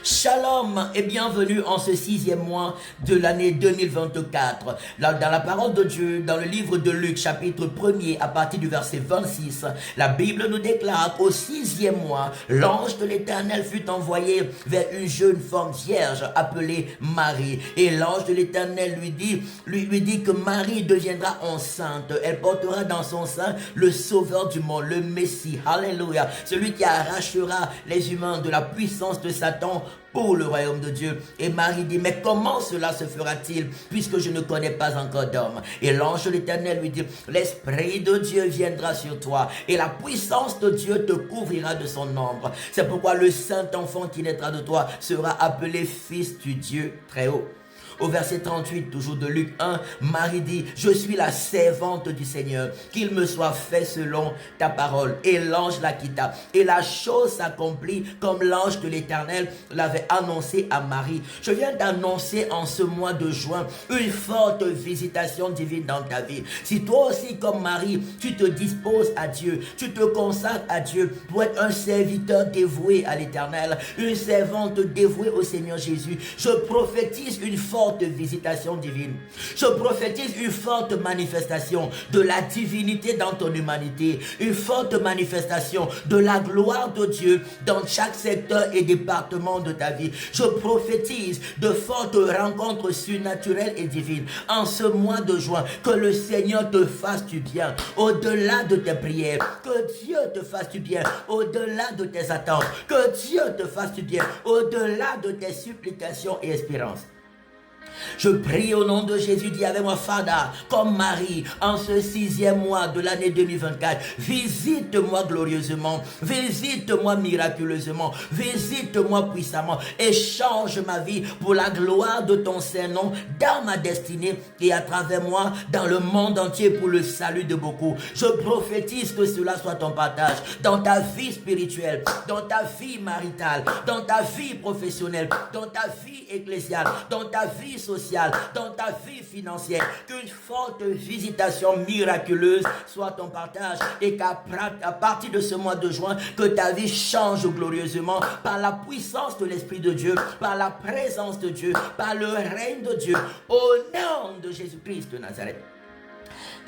Shalom et bienvenue en ce 6e mois de l'année 2024. Dans la parole de Dieu, dans le livre de Luc, chapitre 1er, à partir du verset 26, la Bible nous déclare qu'au 6e mois, l'ange de l'Éternel fut envoyé vers une jeune femme vierge appelée Marie. Et l'ange de l'Éternel lui dit que Marie deviendra enceinte. Elle portera dans son sein le Sauveur du monde, le Messie. Alléluia. Celui qui arrachera les humains de la puissance de Satan pour le royaume de Dieu. Et Marie dit, mais comment cela se fera-t-il puisque je ne connais pas encore d'homme? Et l'ange de l'Éternel lui dit, l'Esprit de Dieu viendra sur toi et la puissance de Dieu te couvrira de son ombre. C'est pourquoi le saint enfant qui naîtra de toi sera appelé fils du Dieu très haut. Au verset 38, toujours de Luc 1, Marie dit, je suis la servante du Seigneur, qu'il me soit fait selon ta parole. Et l'ange la quitta. Et la chose s'accomplit comme l'ange de l'Éternel l'avait annoncé à Marie. Je viens d'annoncer en ce mois de juin une forte visitation divine dans ta vie. Si toi aussi, comme Marie, tu te disposes à Dieu, tu te consacres à Dieu pour être un serviteur dévoué à l'Éternel, une servante dévouée au Seigneur Jésus, je prophétise une forte visitation divine. Je prophétise une forte manifestation de la divinité dans ton humanité, une forte manifestation de la gloire de Dieu dans chaque secteur et département de ta vie. Je prophétise de fortes rencontres surnaturelles et divines en ce mois de juin. Que le Seigneur te fasse du bien au-delà de tes prières, que Dieu te fasse du bien au-delà de tes attentes, que Dieu te fasse du bien au-delà de tes supplications et espérances. Je prie au nom de Jésus, dis avec moi, Fada, comme Marie, en ce 6e mois de l'année 2024, visite-moi glorieusement, visite-moi miraculeusement, visite-moi puissamment et change ma vie pour la gloire de ton Saint-Nom dans ma destinée et à travers moi dans le monde entier pour le salut de beaucoup. Je prophétise que cela soit ton partage dans ta vie spirituelle, dans ta vie maritale, dans ta vie professionnelle, dans ta vie ecclésiale, dans ta vie sociale, dans ta vie financière, qu'une forte visitation miraculeuse soit ton partage et qu'à partir de ce mois de juin, que ta vie change glorieusement par la puissance de l'Esprit de Dieu, par la présence de Dieu, par le règne de Dieu, au nom de Jésus-Christ de Nazareth.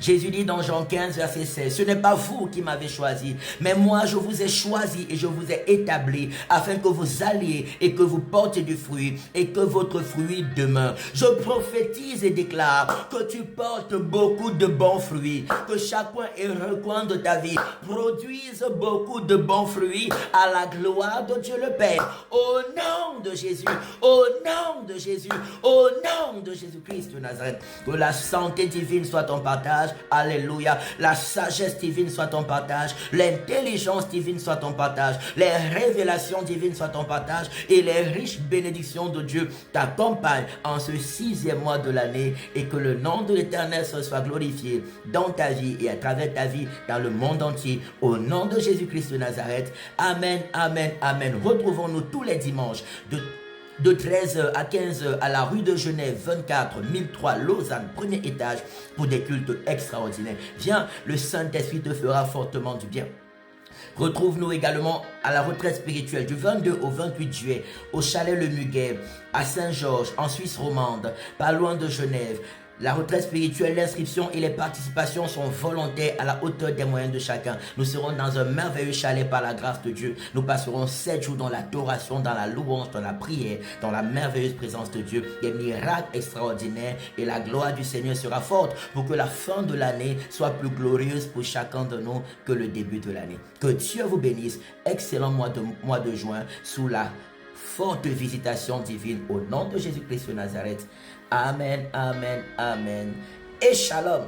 Jésus dit dans Jean 15, verset 16, ce n'est pas vous qui m'avez choisi, mais moi je vous ai choisi et je vous ai établi afin que vous alliez et que vous portiez du fruit et que votre fruit demeure. Je prophétise et déclare que tu portes beaucoup de bons fruits, que chaque coin et recoin de ta vie produise beaucoup de bons fruits à la gloire de Dieu le Père. Au nom de Jésus, au nom de Jésus, au nom de Jésus-Christ de Nazareth, que la santé divine soit ton partage. Alléluia. La sagesse divine soit ton partage. L'intelligence divine soit ton partage. Les révélations divines soient ton partage. Et les riches bénédictions de Dieu t'accompagnent en ce 6e mois de l'année. Et que le nom de l'Éternel soit glorifié dans ta vie et à travers ta vie dans le monde entier. Au nom de Jésus-Christ de Nazareth. Amen, amen, amen. Retrouvons-nous tous les dimanches de 13h à 15h à la rue de Genève 24 1003 Lausanne, premier étage, pour des cultes extraordinaires. Viens, le Saint-Esprit te fera fortement du bien. Retrouve-nous également à la retraite spirituelle du 22 au 28 juillet au chalet Le Muguet à Saint-Georges en Suisse romande, pas loin de Genève. La retraite spirituelle, l'inscription et les participations sont volontaires à la hauteur des moyens de chacun. Nous serons dans un merveilleux chalet par la grâce de Dieu. Nous passerons 7 jours dans l'adoration, dans la louange, dans la prière, dans la merveilleuse présence de Dieu. Des miracles extraordinaires et la gloire du Seigneur sera forte pour que la fin de l'année soit plus glorieuse pour chacun de nous que le début de l'année. Que Dieu vous bénisse. Excellent mois de juin sous la forte visitation divine au nom de Jésus-Christ de Nazareth. Amen, amen, amen. Et shalom.